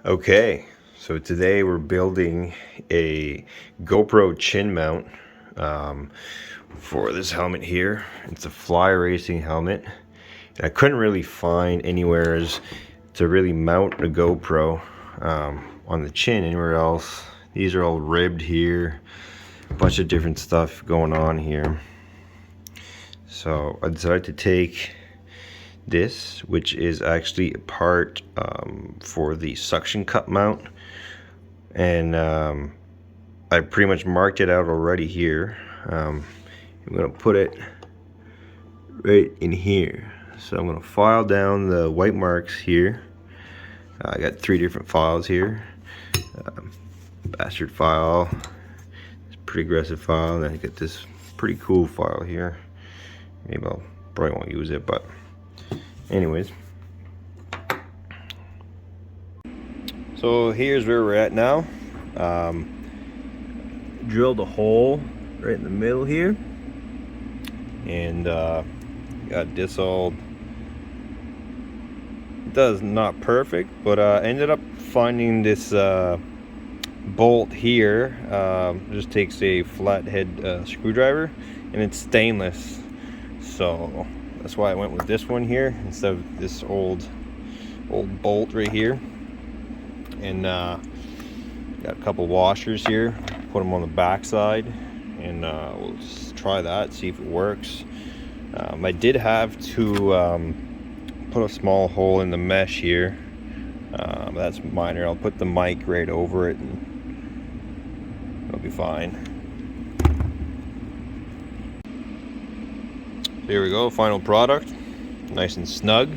Okay, so today we're building a GoPro chin mount for this helmet here. It's a fly racing helmet. And I couldn't really find anywhere to really mount a GoPro on the chin anywhere else. These are all ribbed here, a bunch of different stuff going on here. So I decided to take this, which is actually a part for the suction cup mount, and I pretty much marked it out already here. I'm gonna put it right in here, so I'm gonna file down the white marks here. I got 3 different files here. Bastard file, this pretty aggressive file, and then I get this pretty cool file here. Maybe I'll probably won't use it, but anyways, so here's where we're at now. Drilled a hole right in the middle here, and got this all. It does not perfect, but ended up finding this bolt here. Just takes a flathead screwdriver, and it's stainless, so that's why I went with this one here instead of this old bolt right here. And got a couple washers here, put them on the back side, and we'll just try that, see if it works. I did have to put a small hole in the mesh here. That's minor. I'll put the mic right over it and it'll be fine. Here we go, final product. Nice and snug.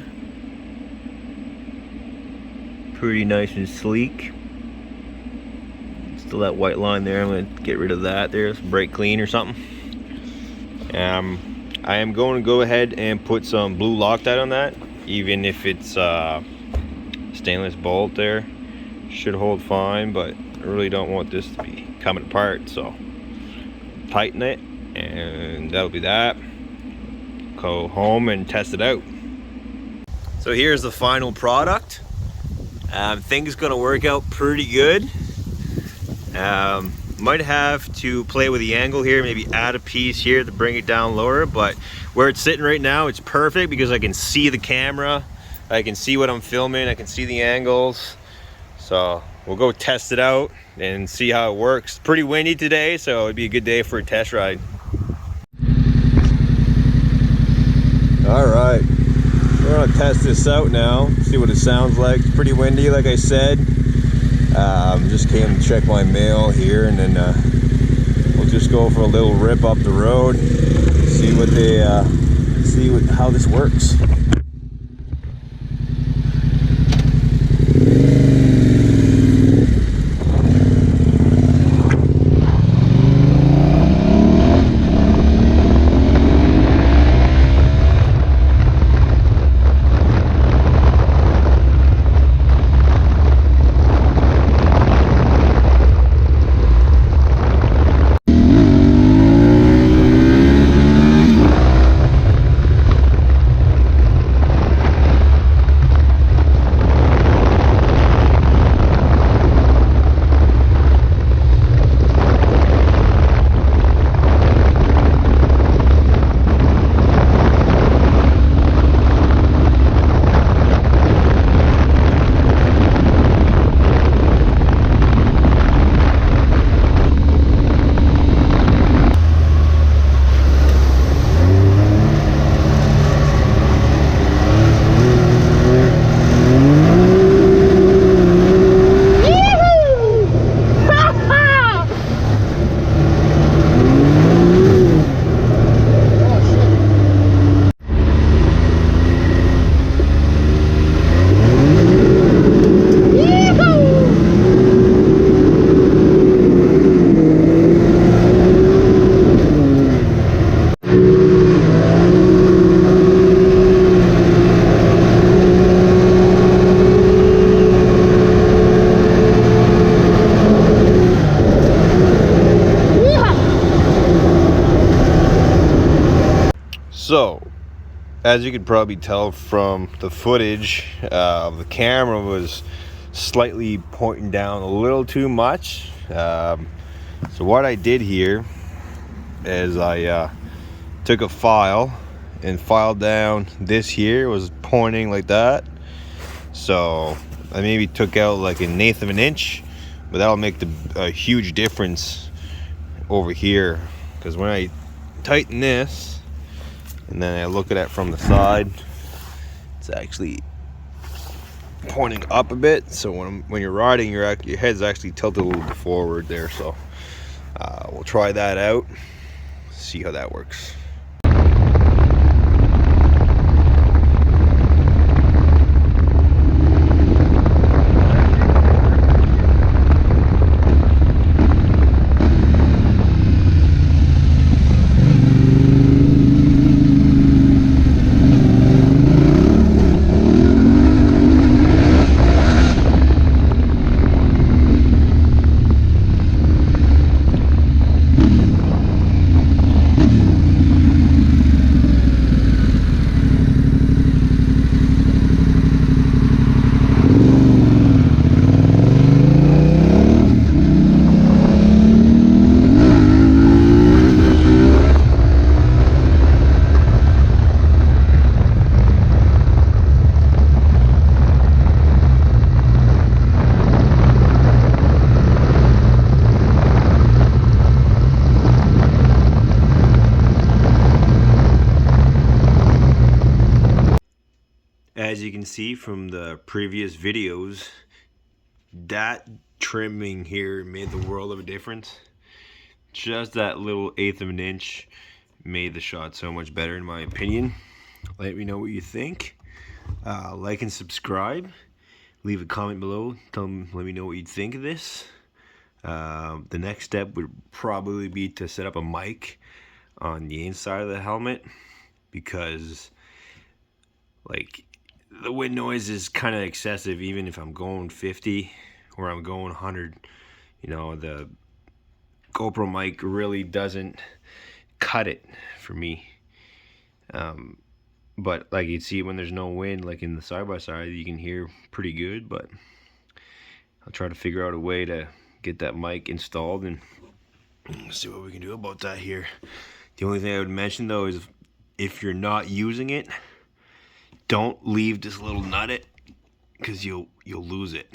Pretty nice and sleek. Still that white line there. I'm going to get rid of that there. It's brake clean or something. I am going to go ahead and put some blue Loctite on that, even if it's stainless bolt there. Should hold fine, but I really don't want this to be coming apart, so tighten it, and that'll be that. Go home and test it out. So here's the final product. Things gonna work out pretty good. Might have to play with the angle here, maybe add a piece here to bring it down lower, but where it's sitting right now, it's perfect because I can see the camera, I can see what I'm filming, I can see the angles. So we'll go test it out and see how it works. Pretty windy today, so it'd be a good day for a test ride. All right, we're gonna test this out now, see what it sounds like. It's pretty windy, like I said. Just came to check my mail here, and then we'll just go for a little rip up the road, see what how this works. So, as you could probably tell from the footage, the camera was slightly pointing down a little too much. So what I did here is I took a file and filed down. This here was pointing like that, so I maybe took out like 1/8 of an inch, but that'll make a huge difference over here, because when I tighten this and then I look at it from the side, it's actually pointing up a bit. So when you're riding, your head's actually tilted a little bit forward there. So we'll try that out, see how that works. As you can see from the previous videos, that trimming here made the world of a difference. Just that little 1/8 of an inch made the shot so much better, in my opinion. Let me know what you think. Like and subscribe. Leave a comment below. Let me know what you think of this. The next step would probably be to set up a mic on the inside of the helmet, because like the wind noise is kind of excessive. Even if I'm going 50 or I'm going 100, you know, the GoPro mic really doesn't cut it for me. But like you see, when there's no wind, like in the side-by-side, you can hear pretty good. But I'll try to figure out a way to get that mic installed and see what we can do about that here. The only thing I would mention though is, if you're not using it, don't leave this little nut it, because you'll lose it.